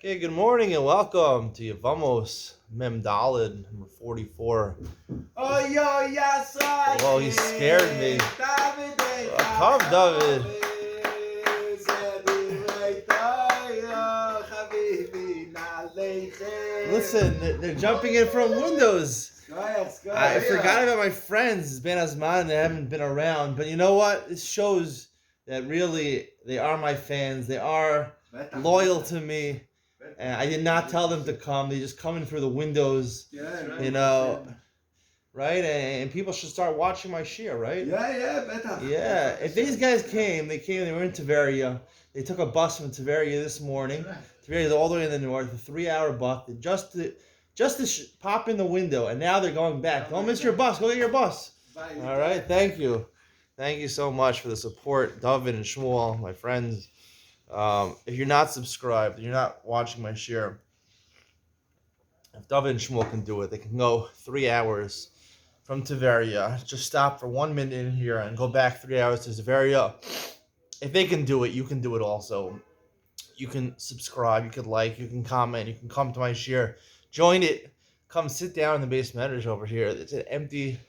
Okay, good morning and welcome to Yevamos Mem Dalid, number 44. Oh, yo, yes, Whoa, he scared me. Come, David. Listen, they're jumping in from windows. I forgot about my friends. It's been Asman and they haven't been around. But you know what? This shows that really they are my fans. They are loyal to me. And I did not tell them to come. They just come in through the windows. You know, right? And people should start watching my shir, right? Yeah. If these guys came, they were in Tveria. They took a bus from Tveria this morning. Tveria is all the way in the north, a 3-hour bus, just to pop in the window, and now they're going back. Don't miss your bus. Go get your bus. All right. Thank you. Thank you so much for the support, David and Shmuel, my friends. If you're not subscribed, you're not watching my share. If David and Shmuel can do it, they can go 3 hours from Tveria. Just stop for 1 minute in here and go back 3 hours to Tveria. If they can do it, you can do it also. You can subscribe, you can like, you can comment, you can come to my share. Join it. Come sit down in the basement over here. It's an empty.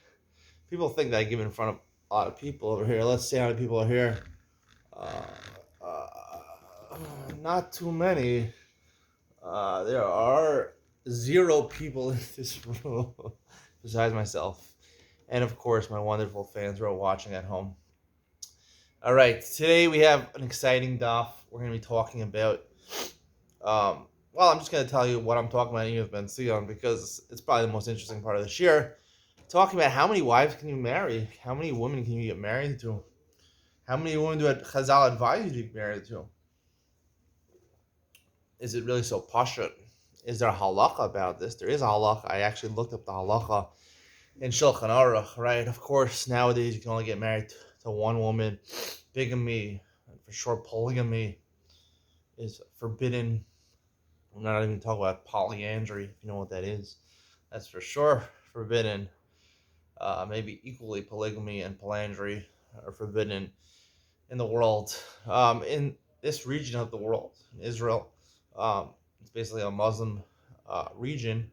People think that I give in front of a lot of people over here. Let's see how many people are here. Uh, uh, Not too many. There are 0 people in this room besides myself. And of course, my wonderful fans who are watching at home. All right, today we have an exciting daf. We're going to be talking about, I'm just going to tell you what I'm talking about in Ben Sion because it's probably the most interesting part of this year. Talking about how many wives can you marry? How many women can you get married to? How many women do Chazal advise you to get married to? Is it really so pashut? Is there a halacha about this? There is a halacha. I actually looked up the halacha in Shulchan Aruch, right? Of course, nowadays you can only get married to one woman. Bigamy, and for sure polygamy, is forbidden. I'm not even talking about polyandry, if you know what that is. That's for sure forbidden. Maybe equally polygamy and polyandry are forbidden in the world. In this region of the world, in Israel, it's basically a Muslim region.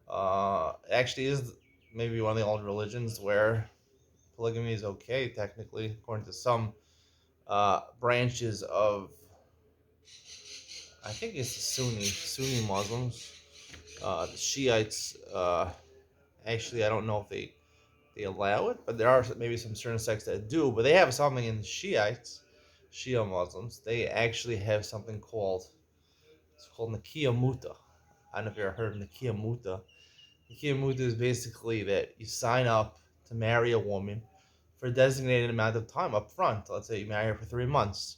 It actually is maybe one of the old religions where polygamy is okay, technically, according to some branches of, I think it's the Sunni Muslims. The Shiites, actually, I don't know if they allow it, but there are maybe some certain sects that do. But they have something in the Shiites, Shia Muslims. They actually have something called, it's called Nakiya Muta. I don't know if you ever heard of Nakiya Muta. Nakiya Muta is basically that you sign up to marry a woman for a designated amount of time up front. Let's say you marry her for 3 months.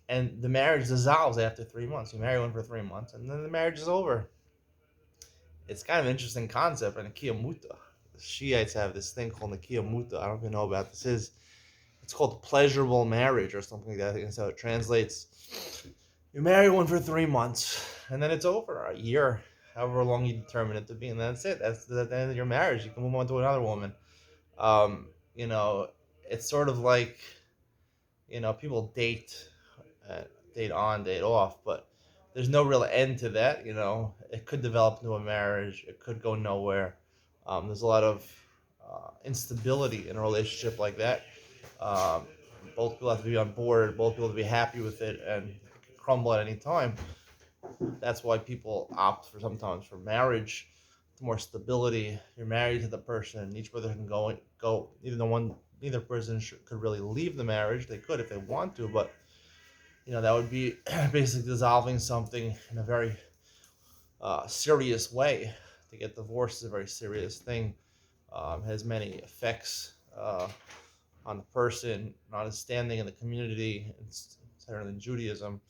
And the marriage dissolves after 3 months. You marry one for 3 months, and then the marriage is over. It's kind of an interesting concept, and Nakiya Muta. The Shiites have this thing called Nakiya Muta. I don't even know about this. It's called pleasurable marriage or something like that. I think that's how it translates. You marry one for 3 months, and then it's over. A year, however long you determine it to be, and that's it. That's the end of your marriage. You can move on to another woman. Um, you know, it's sort of like, people uh, date on, date off, but there's no real end to that. It could develop into a marriage. It could go nowhere. There's a lot of instability in a relationship like that. Um, Both people have to be on board. Both people have to be happy with it, and it could crumble at any time. That's why people opt for sometimes for marriage. It's more stability. You're married to the person. Each brother can go. Neither person could really leave the marriage. They could if they want to, but that would be basically dissolving something in a very serious way. To get divorced is a very serious thing. Has many effects on the person, on his standing in the community, certainly in Judaism.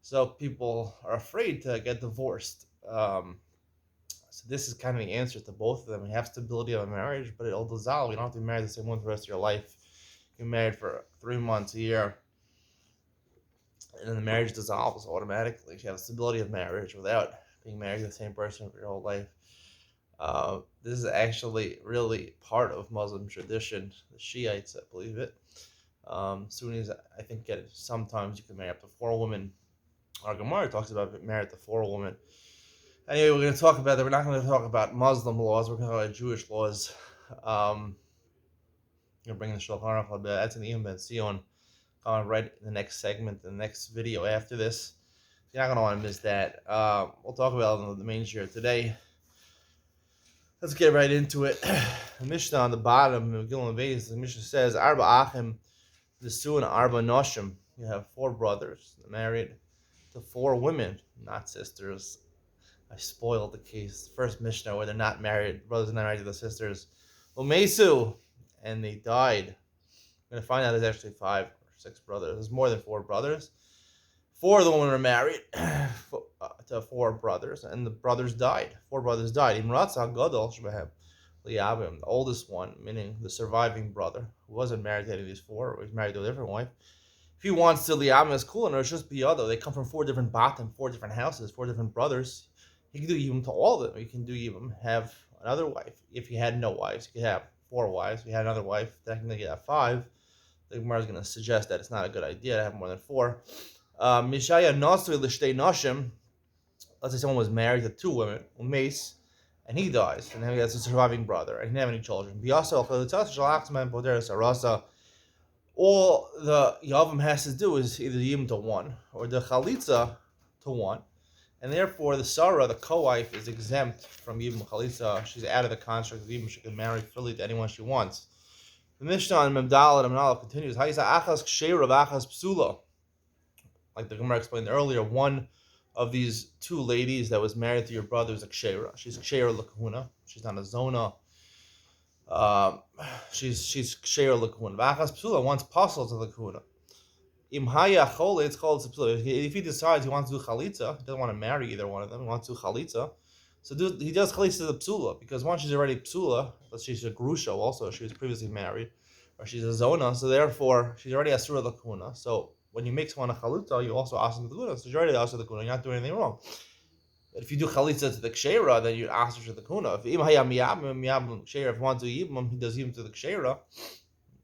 So people are afraid to get divorced. So this is kind of the answer to both of them. You have stability of a marriage, but it'll dissolve. You don't have to be married to the same one for the rest of your life. You're married for 3 months, a year, and then the marriage dissolves automatically. You have stability of marriage without being married to the same person for your whole life. This is actually really part of Muslim tradition. The Shiites, I believe it. Sunnis, I think, get it. Sometimes you can marry up to 4 women. Our Gemara talks about being married to 4 women. Anyway, we're going to talk about that. We're not going to talk about Muslim laws. We're going to talk about Jewish laws. I'm going to bring the Shulchan Aruch a little bit. That's an Ian Ben Sion. Right in the next segment, the next video after this. You're not going to want to miss that. We'll talk about the main share today. Let's get right into it. The Mishnah on the bottom, Megillah Beis, the Mishnah says, Arba Achim, Nesuin Arba Noshim. You have 4 brothers married to 4 women, not sisters. I spoiled the case. First Mishnah where they're not married, brothers are not married to the sisters. Umesu, and they died. We're going to find out there's actually 5 or 6 brothers. There's more than 4 brothers. 4 of the women were married to 4 brothers, and the brothers died. 4 brothers died. The oldest one, meaning the surviving brother, who wasn't married to any of these 4, or was married to a different wife. If he wants to liyabim, it's cool, and it's just biyado. They come from 4 different batim, 4 different houses, 4 different brothers. He can do yibum to all of them. He can do yibum, have another wife. If he had no wives, he could have 4 wives. If he had another wife, technically he could have 5. The Gemara is going to suggest that it's not a good idea to have more than 4. Mishaya Nasri Lishtei Nashim. Let's say someone was married to 2 women, Umeis, and he dies, and then he has a surviving brother, and he didn't have any children. All the Yavam has to do is either yibum to 1 or the Chalitza to 1, and therefore the Sarah, the co-wife, is exempt from yibum Chalitza. She's out of the construct of yibum. She can marry freely to anyone she wants. The Mishnah on Memdal and Memdal continues. Achas ksheira v'achas psula. Like the Gemara explained earlier, one of these 2 ladies that was married to your brother is a ksheira. She's ksheira l'kahuna. She's not a zona. She's ksheira l'kahuna. V'achas psula, one's puzzle to l'kahuna. Imhaya chole, it's called psula. If he decides he wants to do chalitza, he doesn't want to marry either one of them. He wants to do chalitza. So he does chalitza to the psula, because once she's already psula, but she's a grusha also, she was previously married, or she's a zona, so therefore she's already asura l'kahuna. So when you make someone a chaluta, you also ask them the kuna. So you're already asur the kuna. You're not doing anything wrong. But if you do chalitza to the ksheira, then you asur to the kuna. If im hayam miyabim ksheira, if you want to do yibum, he does yibum to the ksheira,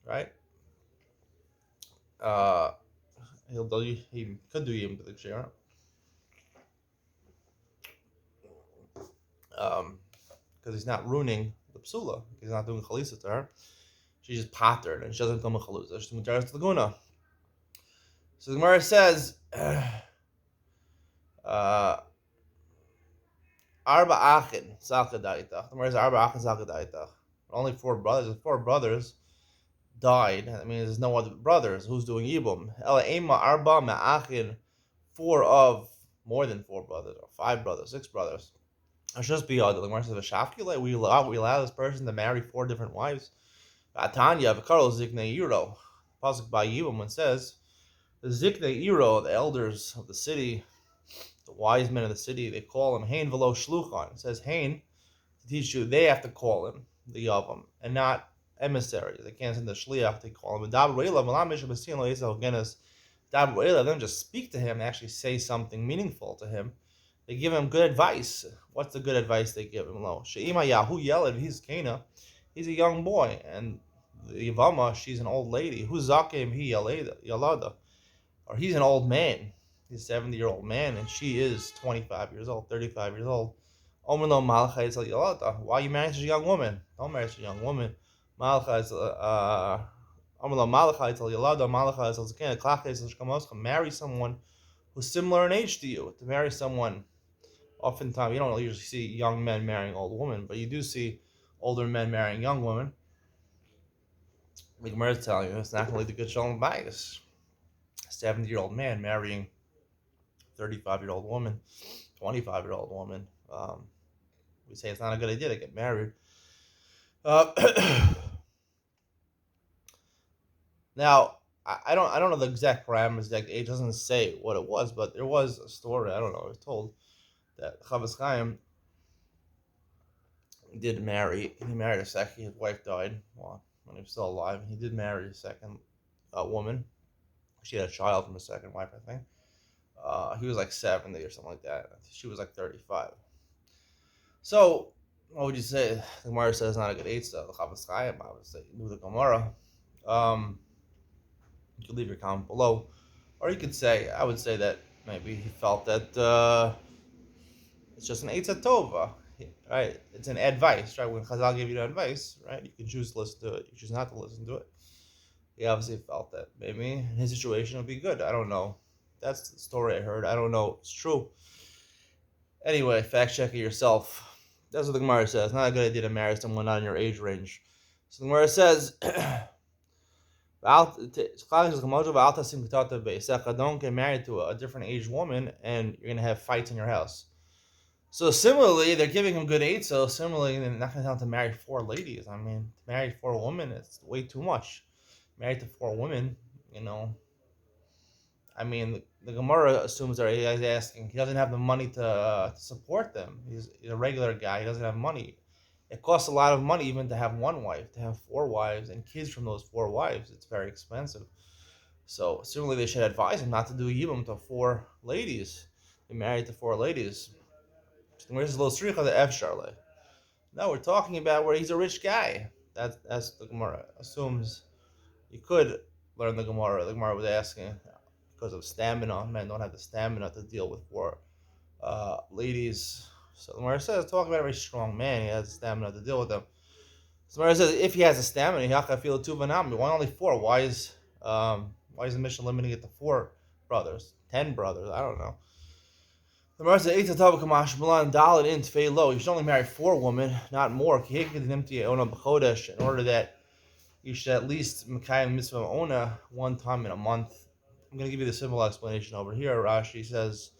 right? He could do yibum to the ksheira. Because he's not ruining the psula. He's not doing chalitza to her. She's just pattered, and she doesn't come a chalutza. She's mutar to the kuna. So the Gemara says, Arba Achin Salkadaitach. The Gemara says, Arba Achin Salkadaitach. Only 4 brothers. If 4 brothers died, I mean, there's no other brothers. Who's doing Yibum? Ela Ema Arba Ma'achin. 4 of more than 4 brothers, or 5 brothers, 6 brothers. It's just beyond. The Gemara says, V'shafkile, we allow this person to marry 4 different wives. Atanya V'karol Zikne Yiro. Pasuk by Yibum, when it says, the Zikne Iro, the elders of the city, the wise men of the city, they call him Hain Velo Shluchan. It says Hain to teach you, they have to call him the Yavam, and not emissaries. They can't send the Shliach, they call him. Them just speak to him and actually say something meaningful to him. They give him good advice. What's the good advice they give him? Lo, She'ima Yahu Yeled, he's Cana, he's a young boy, and the Yevamos, she's an old lady. Who's Zakim, he Yalada. Or he's an old man. He's a 70-year-old man, and she is 25 years old, 35 years old. Why are you marrying such a young woman? Don't marry such a young woman. Marry someone who's similar in age to you. To marry someone, oftentimes, you don't usually see young men marrying old women, but you do see older men marrying young women. The Gemara is telling you it's not going to lead to good shalom bias. 70-year-old man marrying 35-year-old woman, 25-year-old woman. We say it's not a good idea to get married. Now, I don't know the exact parameters. The age doesn't say what it was, but there was a story. I don't know. I was told that Chavis Chaim did marry. He married a second. His wife died when he was still alive. He did marry a second woman. She had a child from a second wife, I think. He was like 70 or something like that. She was like 35. So, what would you say? The Gemara says it's not a good age, so the Chavis Chaim, I would say, knew the Gemara. You could leave your comment below. Or you could say, I would say that Maybe he felt that it's just an Eitzah Tova, right? It's an advice, right? When Chazal give you the advice, right? You can choose to listen to it. You choose not to listen to it. He obviously felt that maybe in his situation would be good. I don't know. That's the story I heard. I don't know. It's true. Anyway, fact check it yourself. That's what the Gemara says. Not a good idea to marry someone not in your age range. So the Gemara says, don't get married to a different aged woman and you're going to have fights in your house. So similarly, they're giving him good aid. So similarly, they're not going to tell him to marry 4 ladies. I mean, to marry 4 women, it's way too much. Married to 4 women, I mean, the Gemara assumes that he's asking. He doesn't have the money to support them. He's a regular guy. He doesn't have money. It costs a lot of money even to have one wife. To have 4 wives and kids from those 4 wives, it's very expensive. So certainly they should advise him not to do yibum to 4 ladies. Be married to 4 ladies. Where's the sricha the F Charlotte? No, we're talking about where he's a rich guy. That's the Gemara assumes. You could learn the Gemara. The Gemara was asking because of stamina. Men don't have the stamina to deal with 4 ladies. So the Gemara says, talking about a very strong man, he has stamina to deal with them. So the Gemara says, if he has a stamina, why only 4? Why is the mission limiting it to 4 brothers, 10 brothers? I don't know. The Gemara says, you should only marry 4 women, not more. In order that you should at least Mekayim Mitzvah Ona 1 time in a month. I'm going to give you the simple explanation over here. Rashi says,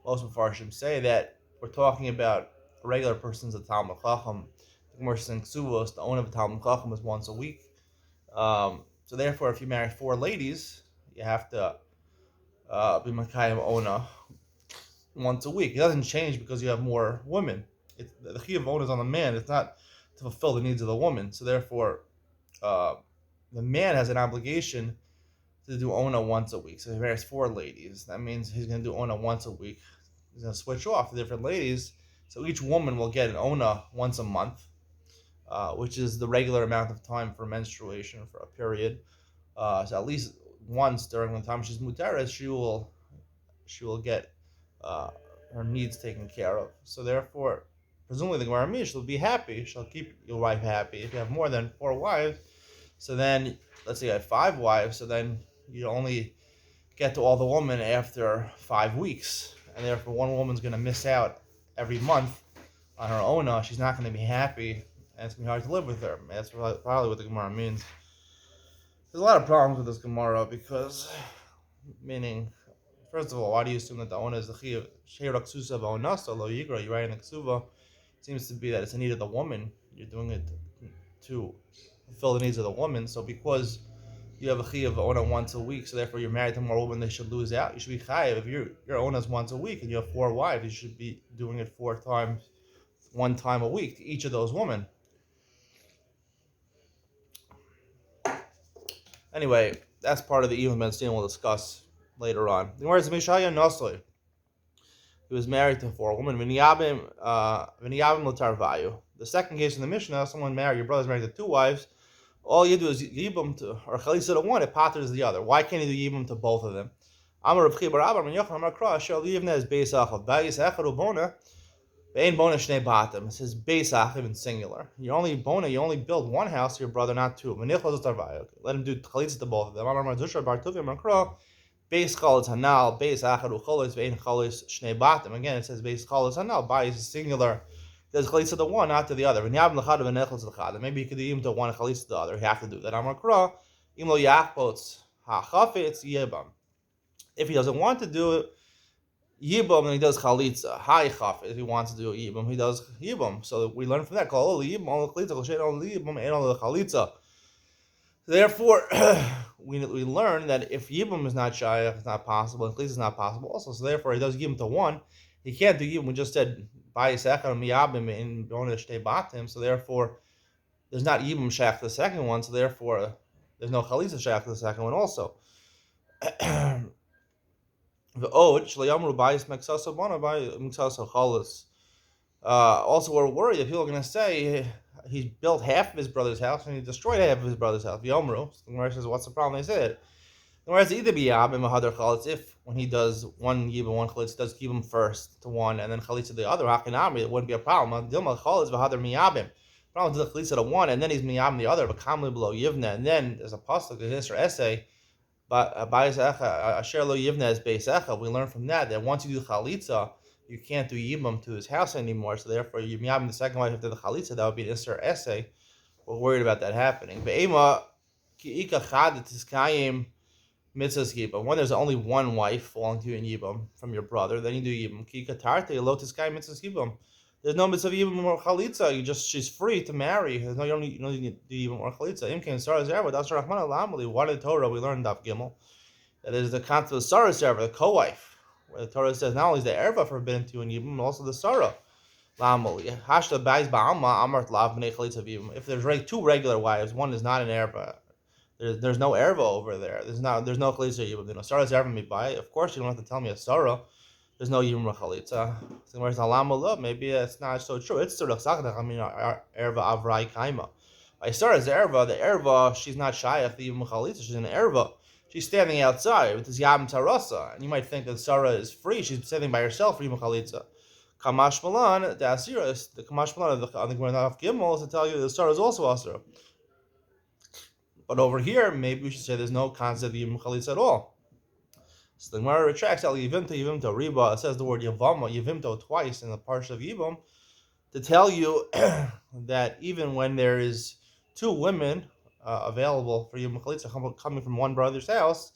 most Mepharshim say that we're talking about regular persons of Talmud Chacham. The Gemara says in Ksuvos, the owner of a Talmud Chacham is once a week. So therefore, if you marry 4 ladies, you have to be Mekayim Ona once a week. It doesn't change because you have more women. The Chiyuv Ona is on the man. It's not to fulfill the needs of the woman. So therefore, the man has an obligation to do Ona once a week. So if he marries 4 ladies, that means he's going to do Ona once a week. He's going to switch off the different ladies. So each woman will get an Ona once a month, which is the regular amount of time for menstruation for a period. So at least once during the time she's muteres, she will get her needs taken care of. So therefore, presumably the Gemara means she'll be happy. She'll keep your wife happy. If you have more than 4 wives, so then let's say you have 5 wives, so then you only get to all the women after 5 weeks, and therefore one woman's going to miss out every month on her Ona. She's not going to be happy, and it's going to be hard to live with her. That's probably what the Gemara means. There's a lot of problems with this Gemara because, meaning, first of all, why do you assume that the Ona is the Chiyuv? Sheira Ksusa V'Onasa Lo Yigra. You write in the Ksuva, it seems to be that it's a need of the woman. You're doing it to fulfill the needs of the woman. So because you have a Chiyuv Ona once a week, so therefore you're married to more women, they should lose out. You should be Chayiv. If your Ona is once a week and you have 4 wives, you should be doing it 4 times, 1 time a week to each of those women. Anyway, that's part of the Even Ben Stein we'll discuss later on. The Gemara is Mishaya Nosli. He was married to 4 women. V'niyabim l'tarvayu. The second case in the Mishnah, someone married, your brother's married to 2 wives. All you do is yibum to, or chalisa to one, it patters the other. Why can't you do yibum to both of them? Amar Rav Chiya bar Abba ben Yochanan Amar Kra Asher Yivna is beis achav. Bayis echad ubona ve'ein bona shnei batim. It says beis achav in singular. You only build 1 house to your brother, not 2. V'nichol l'tarvayu. Let him do chalitza to both of them. Amar Dusha bar Tuvia Amar Kra. Beis chalos hanal, beis achad ucholos, ve'ein chalos shnei batim. Again, it says beis chalos hanal. Bayis is singular. There's chalitza to one, not to the other. Maybe you could do yibum to one, chalitza to the other. You have to do that. Amar Kra, imlo yachpotz hachafetz yibam. If he doesn't want to do yibum, then he does chalitza. Hai chafetz. If he wants to do yibum, he does yibum. So we learn from that. Kol yibum, all chalitza, kol shein all yibum, and all chalitza. Therefore, we learn that if yibum is not shayach, it's not possible, and chalitza is not possible also. So therefore, he does yibum to one. He can't do yibum. We just said bayis echad miyabim in bona shnei batim. So therefore, there's not yibum shayach to the second one. So therefore, there's no chalitza shayach to the second one also. Also, we're worried that people are going to say he built half of his brother's house and he destroyed half of his brother's house. Yomru. The Gemara says, what's the problem? They said, Whereas either biyabim or hadar chalitz, if when he does one yibum, one chalitz, does yibum first to one and then chalitz to the other, hakinami, it wouldn't be a problem. Dilma chalitz v'hadar miyabim. Problem to the chalitz to one and then he's miyabim the other, but kamli below yivna, and then there's a pasuk, there's or essay, but asher lo yivna is beis echa. We learn from that once you do chalitza, you can't do yibum to his house anymore. So therefore, you miyabim the second wife after the chalitza, that would be an isser essay. We're worried about that happening. Be'ema ki ika chad tiskayim mitzvahs yibum. When there's only one wife falling to you in yibum from your brother, then you do yibum. Ki ika tarte lo tiskayim mitzvahs yibum. There's no mitzvah yibum or chalitza. She's free to marry. There's no you don't need to do yibum or chalitza. Imken sarah zerva. That's Rahman alamali. What in Torah we learned Daf Gimel. That is the concept of sarah zerva, the co-wife, where the Torah says not only is the erva forbidden to you in yibum, but also the sarah. If there's two regular wives, one is not an erva. There's no erva over there. There's no chalitza yibum. Sarah is erva by. Of course, you don't have to tell me a sarah. There's no yibum chalitza. Maybe it's not so true. It's sort of erva avrai kaima. By Sarah's erva, the erva, she's not shayach the yibum chalitza. She's an erva. She's standing outside with this yabim tarasa, and you might think that Sarah is free. She's standing by herself for yibum chalitza. Kamash Malan, the Asiris, the Kamash Malan on the Daf Gimel is to tell you the Sarah is also Asura. But over here, maybe we should say there's no concept of Yivim Chalitz at all. So the Gemara retracts El Yivimto Riba. It says the word Yevimo twice in the parsha of Yibum to tell you that even when there is two women available for Yivim Chalitz coming from one brother's house,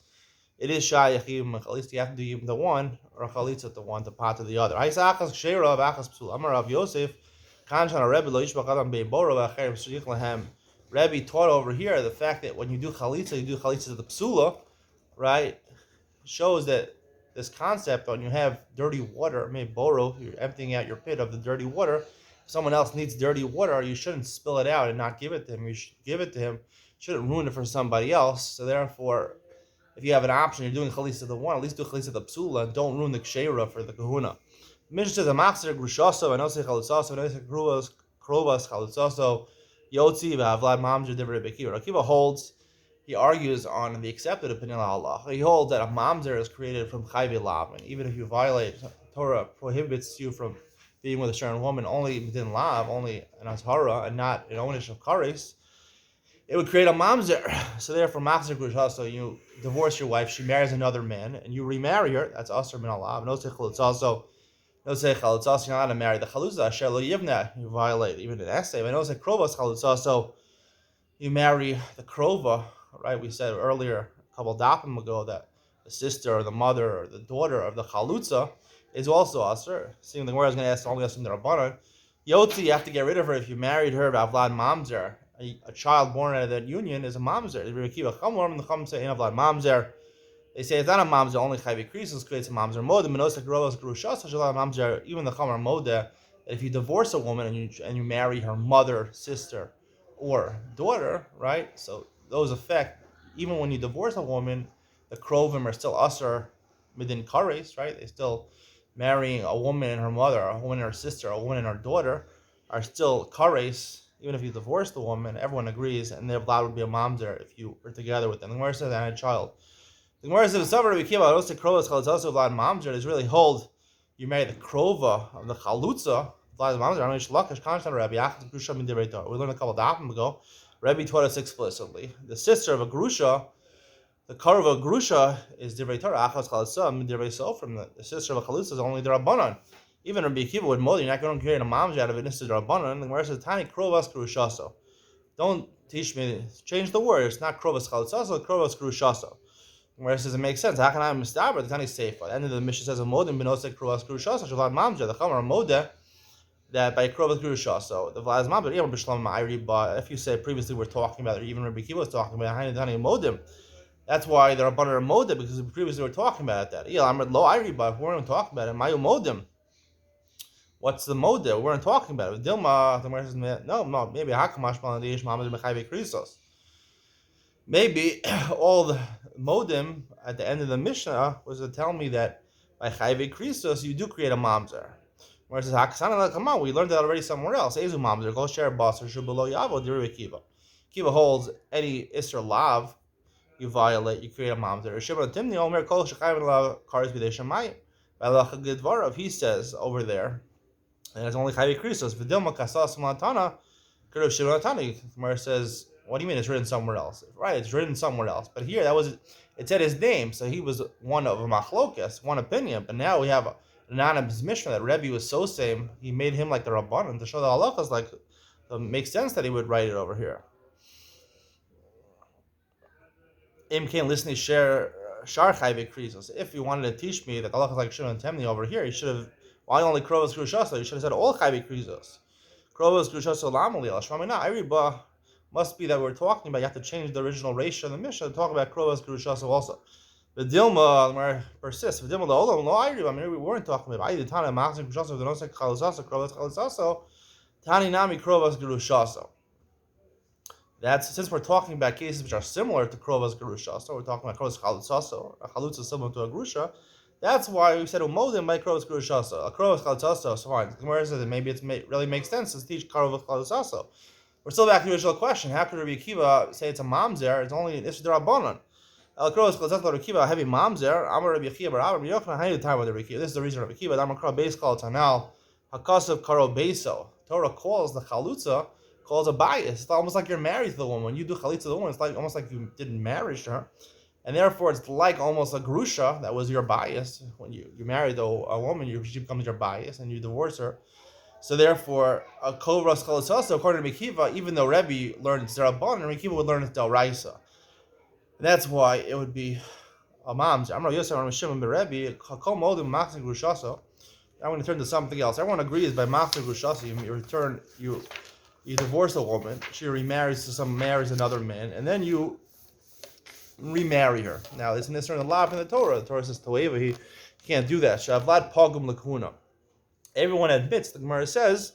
it is shayach yibum chalitza. You have to do yibum to one or chalitza to one to pot to the other. Ha'isachas ksheira v'achas psul. Amar Rav Yosef, kanchan Rebbe lo yishbach adam beiboro v'acherim shich lahem. Rebbe taught over here the fact that when you do chalitza to the psula, right? Shows that this concept when you have dirty water, beiboro, you're emptying out your pit of the dirty water. If someone else needs dirty water, you shouldn't spill it out and not give it to him. You should give it to him. You shouldn't ruin it for somebody else. So therefore, if you have an option, you're doing chalitza to one, at least do chalitza to psula, and don't ruin the ksheira for the kahuna. The Mishnah says, "Amachzer grushaso, and also chalitzaso, and also krovas chalitzaso, yotzi v'havlad mamzer divrei bekiva." Akiva holds, he argues on the accepted opinion of Allah. He holds that a mamzer is created from chayve lav, and even if you violate, Torah prohibits you from being with a certain woman only within lav, only an azhara, and not an ownish of kares. It would create a mamzer. So therefore, machzer grusha, so you divorce your wife, she marries another man, and you remarry her. That's asur min Allah. No seichel. It's also no seichel. It's also you're not going to marry the chalutza. Asher lo yivna. You violate even an essay. But no seichel krovas chalutza. So you marry the krova. Right? We said earlier, a couple dapim ago, that the sister or the mother or the daughter of the chalutza is also asur. Seeing the word I was going to ask only asur the rabbanon. Yotzi, you have to get rid of her if you married her. Avlad mamzer. A child born out of that union is a mamzer. They say it's not a mamzer, only chayvi krisos creates a mamzer. Even the chamar moda, that if you divorce a woman and you marry her mother, sister, or daughter, right? So those affect, even when you divorce a woman, the krovim are still usher within kares, right? They still marrying a woman and her mother, a woman and her sister, a woman and her daughter are still kares. Even if you divorce the woman, everyone agrees, and their blood would be a mamzer if you were together with them. The Gemara says, and a child. The Gemara says, mamzer is really hold. You marry the krova of the chalutza. We learned a couple of dafim ago. Rebbe taught us explicitly. The sister of a grusha, the karva of a grusha is divrei Torah. Achas chalutza divrei sofrim. The sister of a chalutza is only the rabbanon. Even Rabbi Akiva would mold, you're not going to create a mamzer out of it. This is rabbanon. The Gemara says, "Tani krovas grushaso." Don't teach me. Change the word. It's not krovas chalutzaso. Krovas grushaso. The Gemara says it makes sense. How can I mistaber? The Tani seifa. The end of the Mishnah says, "Modim benosek krovas grushaso." Shalad mamzer. The chamar moda that by krovas grushaso. The vlad mamzer. Even b'shlam ma'iri. But if you say previously we're talking about, or even Rabbi Akiva was talking about, Tani modim. That's why the rabbanon are moda, because previously we were talking about that. Yeah, I'm lo iri. But if we're not talking about it, mayu modim. What's the model? We weren't talking about it. Dilma, the Gemara says, no, maybe Hakamash Balandish Muhammad Mechayve Krisos. Maybe all the modim at the end of the Mishnah was to tell me that by Chayve Krisos you do create a mamzer. Whereas come on, we learned that already somewhere else. Ezu mamzer, go share boss or shubalo yavo diri Kiva. Kiva holds any Isser lav. you violate, you create a mamzer. Shimon Timni Omer Kol Shechayim La Kares B'dei Shemayim. B'Halacha Gedvarav, he says over there, and it's only Chavi Krisos. V'Dilma Kasas Matana, Keruv Shimon Tani. Gemara says, what do you mean it's written somewhere else? Right, it's written somewhere else. But here, it said his name, so he was one of a machlokas, one opinion. But now we have an anonymous Mishnah that Rebbe was so same, he made him like the Rabbanan to show the halachas, like, it makes sense that he would write it over here. Im can listen share Shar Chayve Krisos. If you wanted to teach me that the halachas like Shimon Temni over here, you should have, why only Krovas Grushasa? You should have said all Chayve Krisos. Krovas Grushasa Lamali Al Shmamina Ariba. Must be that we're talking about, you have to change the original ratio of the Mishnah to talk about Krovas Grushasa also. The Dilma persists. The Dilma the Olam, no, I mean, we weren't talking about the Tana Maxim Grushasa, the Nosek Chalusasa, Krovas Chalusaso, Tani Nami Krovas Grushasa. That's, since we're talking about cases which are similar to Krovas Grushasa, we're talking about Krovas Chalusasa, a Chalutza similar to a Grusha. That's why we said Umodim by Krovas Grushasa. A Krovas Chalusasa is fine. The Gemara says that maybe it really makes sense to teach Krovas Chalusasa. We're still back to the original question. How could Rabbi Akiva say it's a mamzer? It's only it's the Rabbanon. El Kros Chazat Rabbi Akiva heavy mamzer. Amar Rabbi Akiva Rabbi Yochanan. How do you time with Rabbi Akiva? This is the reason Rabbi Akiva. Amar Karo Beis Kal Tanal Hakasav Karo Beiso. Torah calls the chalutza calls a bias. It's almost like you're married to the woman. When you do chalitza to the woman, it's like almost like you did marriage to her, and therefore it's like almost a grusha that was your bias. When you married a woman, she becomes your bias, and you divorce her. So therefore, a kovras chalasasa, according to Mekiva, even though Rebbe learned Zerabon, and Mekiva would learn Del Raisa. That's why it would be a mamzer. I'm not Yosef, I'm Shimon Rebbe. Kol modim machzik grushasa. I'm going to turn to something else. Everyone agrees by machzik grushasa, you divorce a woman, she marries another man, and then you remarry her. Now, isn't this in the law in the Torah? The Torah says toeva, he can't do that. Shavlad pogum lakuna. Everyone admits, the Gemara says,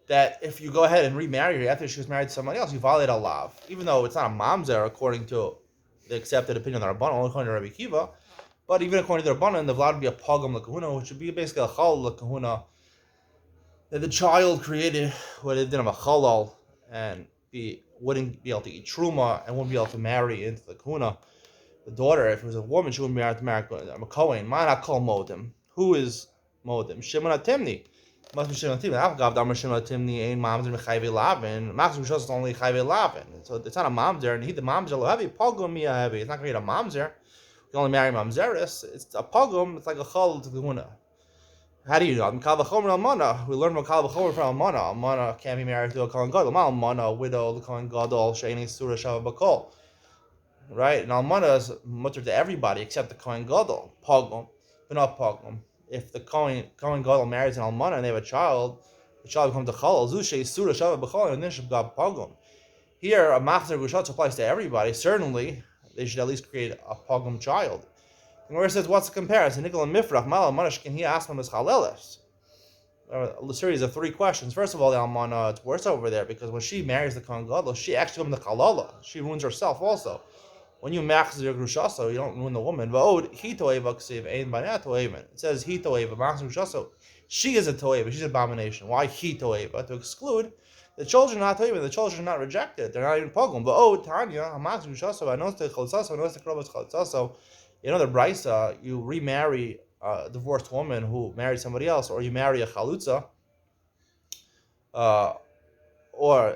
that if you go ahead and remarry her after she was married to somebody else, you violate a lav. Even though it's not a mamzer according to the accepted opinion of the Rabbanan, only according to Rabbi Akiva, but even according to the Rabbanan, the vlad would be a pogum lakahuna, which would be basically a chal lakahuna, that the child created would have been a chalal and wouldn't be able to eat truma and wouldn't be able to marry into the kahuna. The daughter, if it was a woman, she wouldn't be able to marry a kohen. Ma'ana kol modim. Who is modim? Shimon Atimni. Must be Shimon Atimni. Avgav damar Shimon Atimni ein mamzer mechayve lavin. Maxim Shos is only chayve lavin. So it's not a mamzer, and the mamzer lo heavy. Pogum miya heavy. It's not going to be a mamzer. You can only marry mamzeris. It's a pogum. It's like a chal to the kahuna. How do you know? We learn about Kal V'chomer from Almana. Almana can't be married to a Kohen Gadol. Almana, a widow, the Kohen Gadol, Sheini Surah Shava B'kol. Right? And Almana is mutter to everybody except the Kohen Gadol. Pogum, but not Pogum. If the Kohen Gadol marries an Almana and they have a child, the child becomes a Chalal. Zushe Surah Shava B'kol, and then Shab Pogum. Here, a Machzer Gushatz applies to everybody. Certainly, they should at least create a Pogum child. And where it says, what's the comparison? Nikol and Mifrach, Mal Almana, can he ask them as Chaleles? A series of 3 questions. First of all, the Almana, it's worse over there because when she marries the Kohen Gadol, she actually becomes the Chalala. She ruins herself also. When you max your Grushaso, you don't ruin the woman. It says he toeva, max Grushaso. She is a toeva, she's an abomination. Why he toeva? To exclude the children are not toeva, the children are not rejected. They're not even pogum. But Tanya, max Grushaso, I know the Chalsaso, I know the Krovas Chalsaso. You know the Brisa, you remarry a divorced woman who married somebody else, or you marry a chalutza, or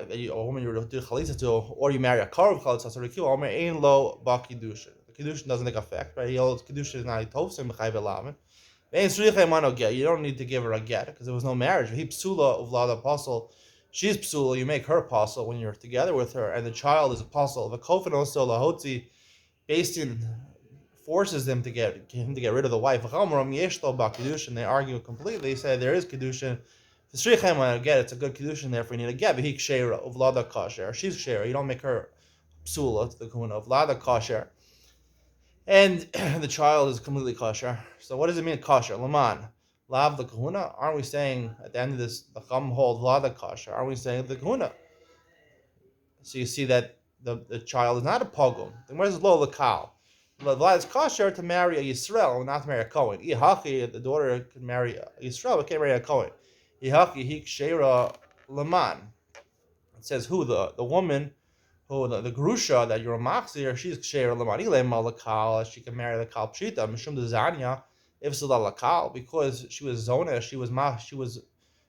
a woman you do chalitza to, or you marry a karov chalutza, so the kiva ain't low ba kiddushin. The kiddushin doesn't take effect, right? Kiddushin is not a tovsim b'chayv elaven. You don't need to give her a get because there was no marriage. He psula of the apostle. She's psula. You make her apostle when you're together with her, and the child is apostle. The kofan also lahotzi, based in forces him to get rid of the wife. And they argue completely. They say there is kedushin. Get it's a good kedushin. Therefore, you need a get. He kshera of lada kasher. She's kshera. You don't make her psula to the kahuna of lada kasher. And the child is completely kosher. So what does it mean kosher? Laman, lav the kahuna. Aren't we saying at the end of this the chum hold lada kosher? Aren't we saying the kahuna? So you see that the child is not a pogum. Then where's lo lakal? Vlad is kosher to marry a Yisrael, not to marry a Kohen. Ihaki, the daughter can marry a Yisrael, but can't marry a Kohen. Ihaki hik shera laman. It says who the woman who the grusha that you're a machzir, she's ksheira l'manile malakal. She can marry the kal pshita mishum dezanya if lakal, because she was zona, she was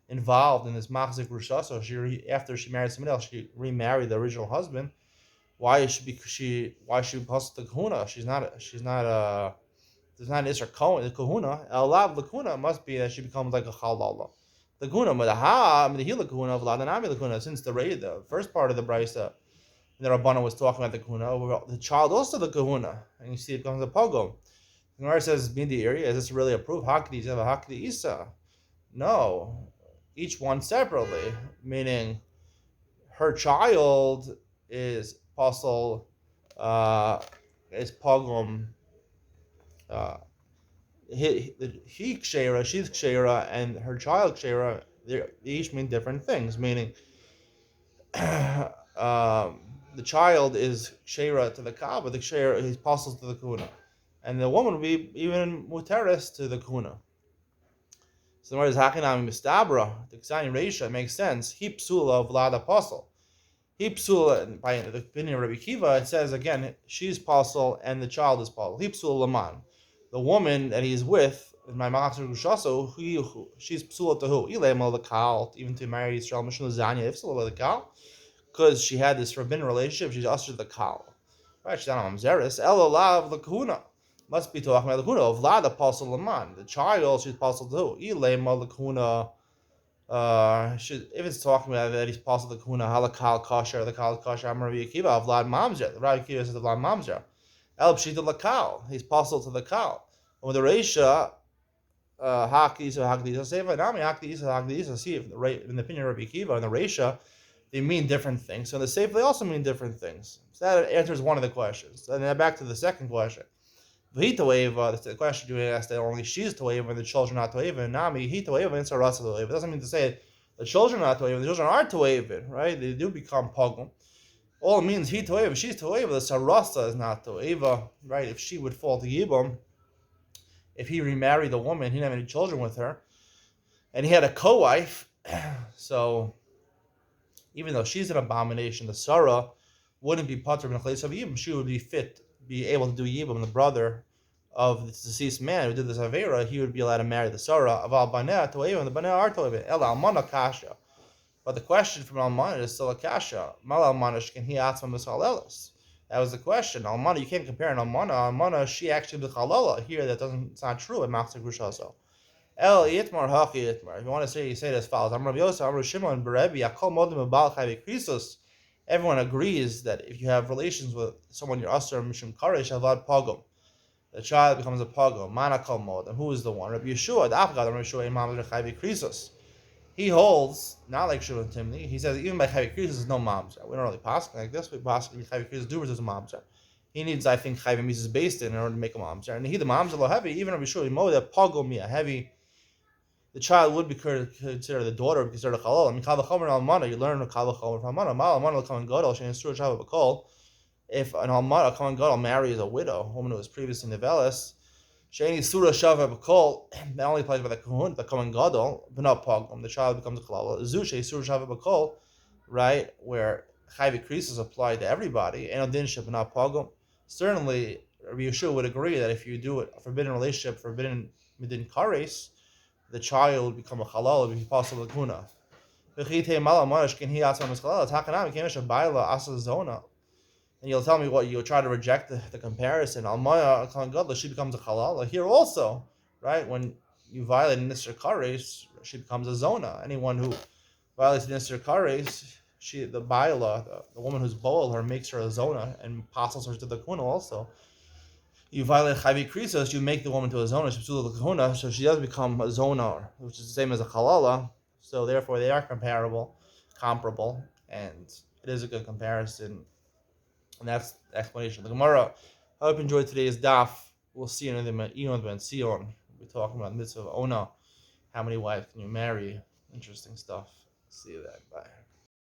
involved in this machzir grusha. So after she married somebody else, she remarried the original husband. Why should be post the kahuna? There's not an Isra kahuna. Elav lakuna must be that she becomes like a chalala. The kahuna, the kahuna, vladanami lakuna. Since the first part of the brisa, the Rabbana was talking about the kahuna, the child also the kahuna, and you see it becomes a pogrom. The Gemara says, "Being the area, is this really a proof? Hakdi have a hakdi isa?" No, each one separately, meaning her child is apostle, is pogrom. He kshera, she's kshera, and her child kshera. They each mean different things. Meaning, the child is kshera to the kaaba, the kshera is apostles to the kuna, and the woman would be even muteres to the kuna. So the word is hakinami mistabra. The ksani reisha makes sense. He psula vlad apostle. He psula by the opinion of Rabbi Kiva. It says again, she's apostle and the child is apostle. He psula laman. The woman that he's with, my machzir gushaso, she's psula to who? Ilema l'kal, even to marry Yisrael Mishnu Zanya, if psula l'kal, because she had this forbidden relationship. She's usher the kal, right? She's not a mamzeres. Elolav l'kuna must be talking about the kuna of Vlad apostle Laman. The child, she's apostle to who? Ilema l'kuna. If it's talking about that he's apostle to the kuna, halakal kasher, the kal kasher. I'm Rabbi Akiva, Vlad mamzer. The Rabbi Akiva says the Vlad mamzer. El pshita l'kal, he's apostle to the kal. When the reisha hakdisa seva nami hakdisa, see if in the opinion of Rabbi Kiva and the reisha they mean different things. So in the sefer they also mean different things. So that answers one of the questions. And then back to the second question. V'hi the question you asked that only she's toeva and the children are not toeva. Nami hi toeva and sarasa toeva. It doesn't mean to say the children are not toeva. The children are toeva, right? They do become pogum. All it means he toeva, she's toeva. The sarasa is not toeva, right? If she would fall to yibam, if he remarried the woman, he didn't have any children with her, and he had a co-wife, so even though she's an abomination, the Sarah wouldn't be patur in the place of yibam. She would be able to do yibam. The brother of the deceased man who did this avera, he would be allowed to marry the Sarah. Aval baneh toeva, and the baneh are toeva. El almana kasha. But the question from almana is still a kasha. Mal almana can he ask from the salelis? That was the question. Almana, you can't compare an almana. Almana, she actually the chalala. Here, it's not true in Machzir Grushaso. El yitmar haki yitmar. If you want to say, you say it as follows. Amar Yosef, Amar Shimon, Berebi, Akol modim abal chayve krisos. Everyone agrees that if you have relations with someone you're usher mishum karesh avad pogum, the child becomes a pogum. Mana kol modim. Who is the one? Rabbi Yeshua, the Afgad, Rabbi Yeshua, Imam chayve krisos. He holds, not like Shimon Timni, he says even by Chayvei Krisos there's no mamzer. We don't really pass like this, we pass Chayvei Krisos do there's a mamzer. He needs, I think, Chayvei Mises based in order to make a mamzer. And he, the mamzer, lo heavy, even if we show him that pogomia, heavy, the child would be considered the daughter, would be considered a chalal. I mean, Kavachomer almana, you learn a Kavachomer from almana. Mal almana l'kaman gadol, shein sur shavu b'kol. If an almana, a kaman gadol, marries a widow, a woman who was previously nevelis, Shani Surah Shava Bakol, that only applies by the Kahun, the Kaman Gadol, but not Pogum, the child becomes a Kalala. Zushe Surah Shava Bakol, right, where Chayvei Krisos applied to everybody, and Odinship but not Pogum. Certainly, Rabbi Yeshua would agree that if you do a forbidden relationship, forbidden Midin Kares, the child would become a Halal, would be possible Kuna. And you'll tell me what you'll try to reject the comparison. Almaya Kalan Gadol, she becomes a halal. Here also, right? When you violate Nisr Kares, she becomes a zona. Anyone who violates Nisr Kares, the baila, the woman who's boil her, makes her a zona and apostles her to the kuna also. You violate Chayvei Krisos, you make the woman to a zona, she's to the kuna, so she does become a zona, which is the same as a halala. So therefore they are comparable, and it is a good comparison. And that's the explanation. The Gemara, I hope you enjoyed today's daf. We'll see you in the Eon Ben Sion. We're talking about mitzvah of Ona. How many wives can you marry? Interesting stuff. See you then. Bye.